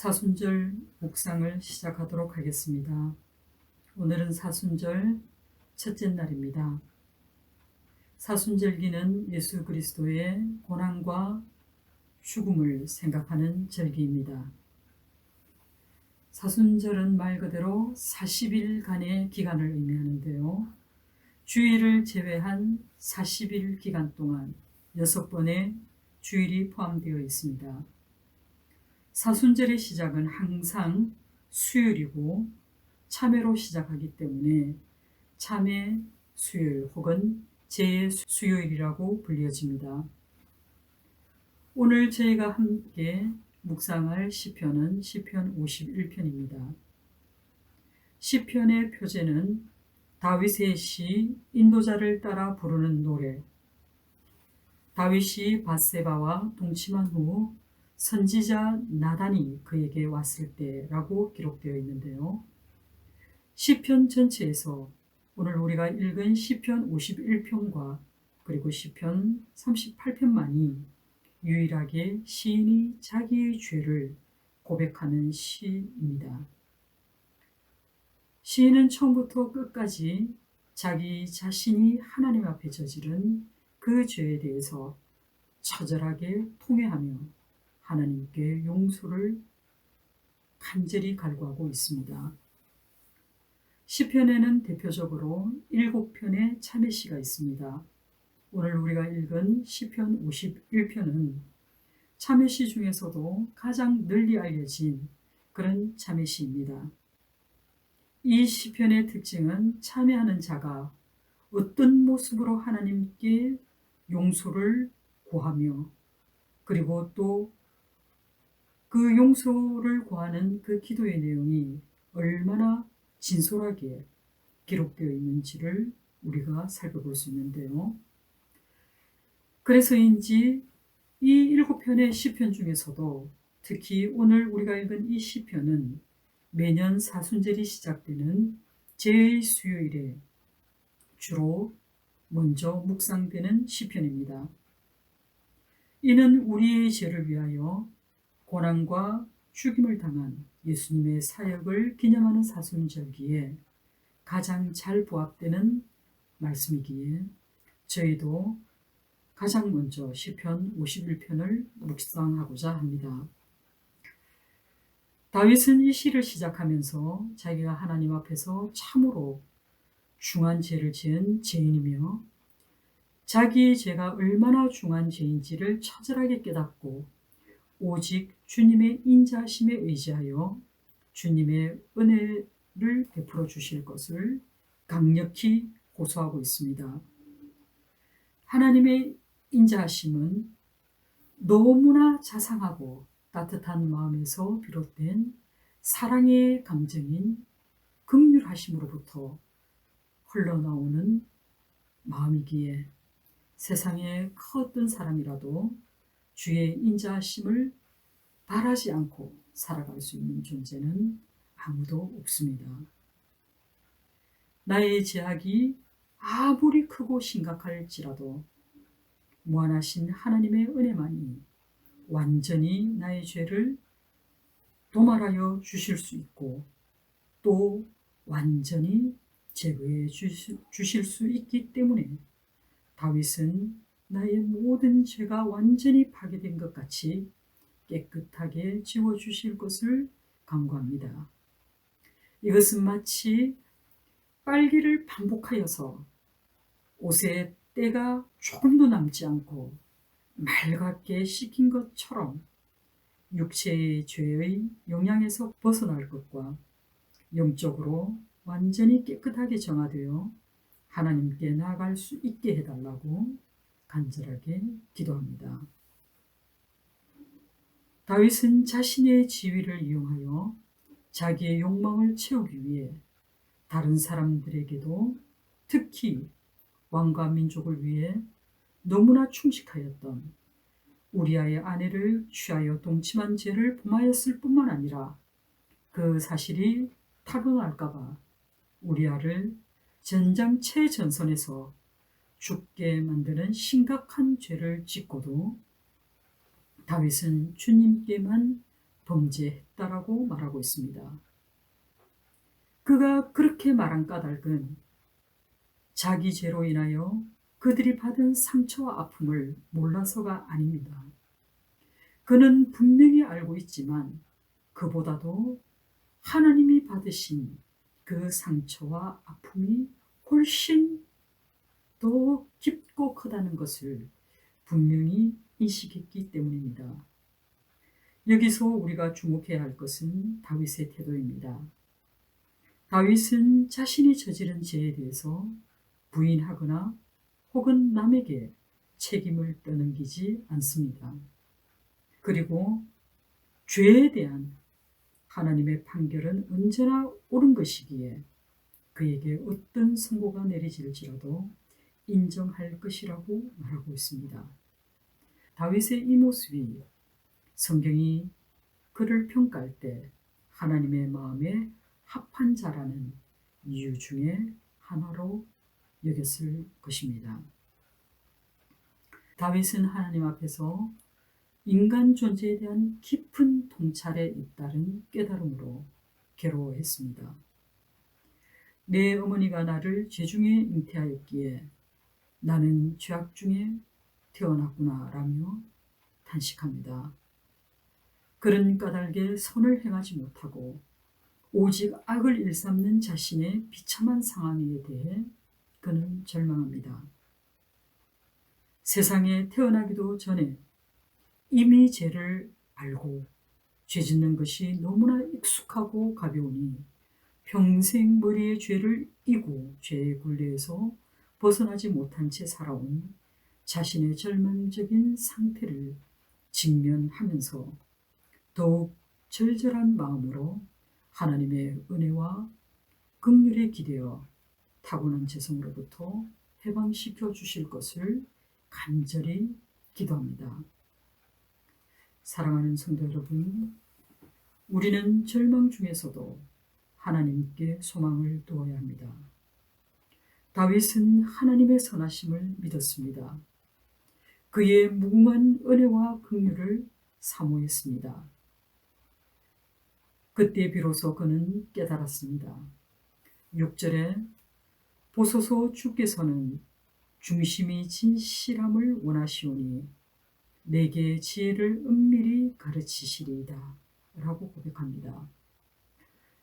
사순절 묵상을 시작하도록 하겠습니다. 오늘은 사순절 첫째 날입니다. 사순절기는 예수 그리스도의 고난과 죽음을 생각하는 절기입니다. 사순절은 말 그대로 40일간의 기간을 의미하는데요. 주일을 제외한 40일 기간 동안 6번의 주일이 포함되어 있습니다. 사순절의 시작은 항상 수요일이고 참회로 시작하기 때문에 참회 수요일 혹은 제수요일이라고 불려집니다. 오늘 저희가 함께 묵상할 시편은 시편 51편입니다. 시편의 표제는 다윗의 시 인도자를 따라 부르는 노래, 다윗이 밧세바와 동침한 후 선지자 나단이 그에게 왔을 때라고 기록되어 있는데요. 시편 전체에서 오늘 우리가 읽은 시편 51편과 그리고 시편 38편만이 유일하게 시인이 자기의 죄를 고백하는 시입니다. 시인은 처음부터 끝까지 자기 자신이 하나님 앞에 저지른 그 죄에 대해서 처절하게 통회하며 하나님께 용서를 간절히 갈구하고 있습니다. 시편에는 대표적으로 7편의 참회시가 있습니다. 오늘 우리가 읽은 시편 51편은 참회시 중에서도 가장 널리 알려진 그런 참회시입니다. 이 시편의 특징은 참회하는 자가 어떤 모습으로 하나님께 용서를 구하며 그리고 또 그 용서를 구하는 그 기도의 내용이 얼마나 진솔하게 기록되어 있는지를 우리가 살펴볼 수 있는데요. 그래서인지 이 7편의 시편 중에서도 특히 오늘 우리가 읽은 이 시편은 매년 사순절이 시작되는 제수요일에 주로 먼저 묵상되는 시편입니다. 이는 우리의 죄를 위하여 고난과 죽임을 당한 예수님의 사역을 기념하는 사순절기에 가장 잘 부합되는 말씀이기에 저희도 가장 먼저 시편 51편을 묵상하고자 합니다. 다윗은 이 시를 시작하면서 자기가 하나님 앞에서 참으로 중한 죄를 지은 죄인이며 자기의 죄가 얼마나 중한 죄인지를 처절하게 깨닫고 오직 주님의 인자하심에 의지하여 주님의 은혜를 베풀어 주실 것을 강력히 고소하고 있습니다. 하나님의 인자하심은 너무나 자상하고 따뜻한 마음에서 비롯된 사랑의 감정인 긍휼하심으로부터 흘러나오는 마음이기에 세상의 그 어떤 사람이라도 주의 인자하심을 바라지 않고 살아갈 수 있는 존재는 아무도 없습니다. 나의 죄악이 아무리 크고 심각할지라도 무한하신 하나님의 은혜만이 완전히 나의 죄를 도말하여 주실 수 있고 또 완전히 제거해 주실 수 있기 때문에 다윗은 나의 모든 죄가 완전히 파괴된 것 같이 깨끗하게 지워주실 것을 간구합니다. 이것은 마치 빨기를 반복하여서 옷에 때가 조금도 남지 않고 맑게 씻긴 것처럼 육체의 죄의 영향에서 벗어날 것과 영적으로 완전히 깨끗하게 정화되어 하나님께 나아갈 수 있게 해달라고 간절하게 기도합니다. 다윗은 자신의 지위를 이용하여 자기의 욕망을 채우기 위해 다른 사람들에게도 특히 왕과 민족을 위해 너무나 충직하였던 우리아의 아내를 취하여 동침한 죄를 범하였을 뿐만 아니라 그 사실이 타고날까봐 우리아를 전장 최전선에서 죽게 만드는 심각한 죄를 짓고도 다윗은 주님께만 범죄했다라고 말하고 있습니다. 그가 그렇게 말한 까닭은 자기 죄로 인하여 그들이 받은 상처와 아픔을 몰라서가 아닙니다. 그는 분명히 알고 있지만 그보다도 하나님이 받으신 그 상처와 아픔이 훨씬 더 깊고 크다는 것을 분명히 인식했기 때문입니다. 여기서 우리가 주목해야 할 것은 다윗의 태도입니다. 다윗은 자신이 저지른 죄에 대해서 부인하거나 혹은 남에게 책임을 떠넘기지 않습니다. 그리고 죄에 대한 하나님의 판결은 언제나 옳은 것이기에 그에게 어떤 선고가 내려질지라도 인정할 것이라고 말하고 있습니다. 다윗의 이 모습이 성경이 그를 평가할 때 하나님의 마음에 합한 자라는 이유 중에 하나로 여겼을 것입니다. 다윗은 하나님 앞에서 인간 존재에 대한 깊은 통찰에 잇따른 깨달음으로 괴로워했습니다. 내 어머니가 나를 죄중에 잉태하였기에 나는 죄악 중에 태어났구나 라며 탄식합니다. 그런 까닭에 선을 행하지 못하고 오직 악을 일삼는 자신의 비참한 상황에 대해 그는 절망합니다. 세상에 태어나기도 전에 이미 죄를 알고 죄 짓는 것이 너무나 익숙하고 가벼우니 평생 머리에 죄를 이고 죄의 굴레에서 벗어나지 못한 채 살아온 자신의 절망적인 상태를 직면하면서 더욱 절절한 마음으로 하나님의 은혜와 긍휼에 기대어 타고난 죄성으로부터 해방시켜 주실 것을 간절히 기도합니다. 사랑하는 성도 여러분, 우리는 절망 중에서도 하나님께 소망을 두어야 합니다. 다윗은 하나님의 선하심을 믿었습니다. 그의 무궁한 은혜와 긍휼을 사모했습니다. 그때 비로소 그는 깨달았습니다. 6절에 보소서 주께서는 중심이 진실함을 원하시오니 내게 지혜를 은밀히 가르치시리이다 라고 고백합니다.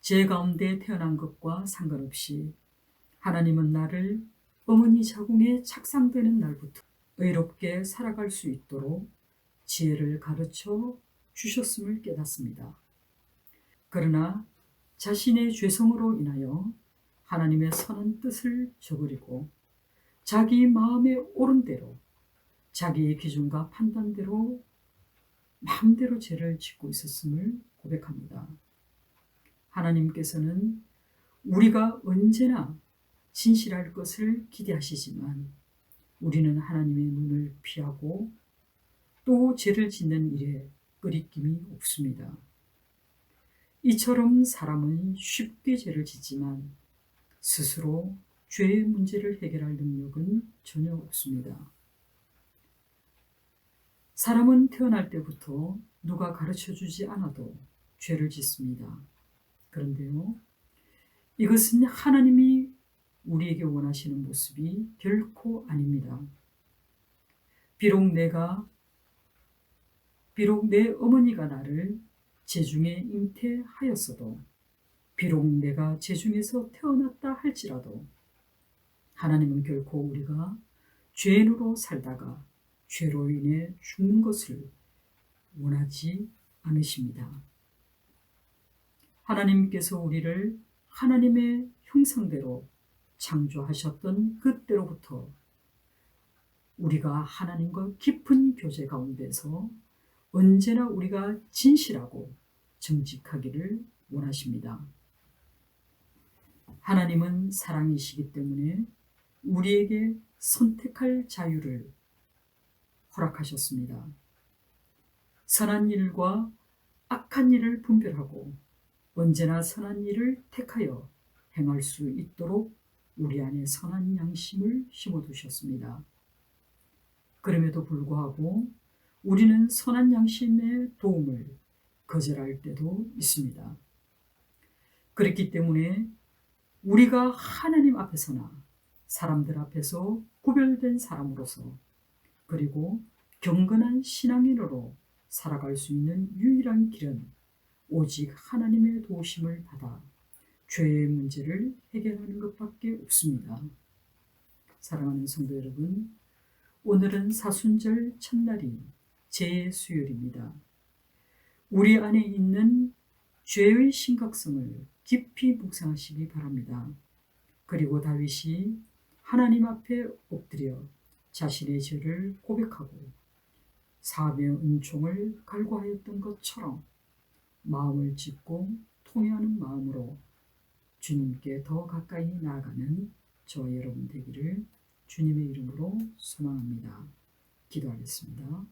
죄 가운데 태어난 것과 상관없이 하나님은 나를 어머니 자궁에 착상되는 날부터 의롭게 살아갈 수 있도록 지혜를 가르쳐 주셨음을 깨닫습니다. 그러나 자신의 죄성으로 인하여 하나님의 선한 뜻을 저버리고 자기 마음에 옳은 대로 자기의 기준과 판단대로 마음대로 죄를 짓고 있었음을 고백합니다. 하나님께서는 우리가 언제나 진실할 것을 기대하시지만 우리는 하나님의 눈을 피하고 또 죄를 짓는 일에 꺼리낌이 없습니다. 이처럼 사람은 쉽게 죄를 짓지만 스스로 죄의 문제를 해결할 능력은 전혀 없습니다. 사람은 태어날 때부터 누가 가르쳐주지 않아도 죄를 짓습니다. 그런데요, 이것은 하나님이 우리에게 원하시는 모습이 결코 아닙니다. 비록 내 어머니가 나를 제중에 잉태하였어도, 비록 내가 제중에서 태어났다 할지라도 하나님은 결코 우리가 죄인으로 살다가 죄로 인해 죽는 것을 원하지 않으십니다. 하나님께서 우리를 하나님의 형상대로 창조하셨던 그때로부터 우리가 하나님과 깊은 교제 가운데서 언제나 우리가 진실하고 정직하기를 원하십니다. 하나님은 사랑이시기 때문에 우리에게 선택할 자유를 허락하셨습니다. 선한 일과 악한 일을 분별하고 언제나 선한 일을 택하여 행할 수 있도록 우리 안에 선한 양심을 심어두셨습니다. 그럼에도 불구하고 우리는 선한 양심의 도움을 거절할 때도 있습니다. 그렇기 때문에 우리가 하나님 앞에서나 사람들 앞에서 구별된 사람으로서 그리고 경건한 신앙인으로 살아갈 수 있는 유일한 길은 오직 하나님의 도우심을 받아 죄의 문제를 해결하는 것밖에 없습니다. 사랑하는 성도 여러분, 오늘은 사순절 첫날이 재수요일입니다. 우리 안에 있는 죄의 심각성을 깊이 묵상하시기 바랍니다. 그리고 다윗이 하나님 앞에 엎드려 자신의 죄를 고백하고 사함의 은총을 갈구하였던 것처럼 마음을 찢고 통회하는 마음으로 주님께 더 가까이 나아가는 저와 여러분 되기를 주님의 이름으로 소망합니다. 기도하겠습니다.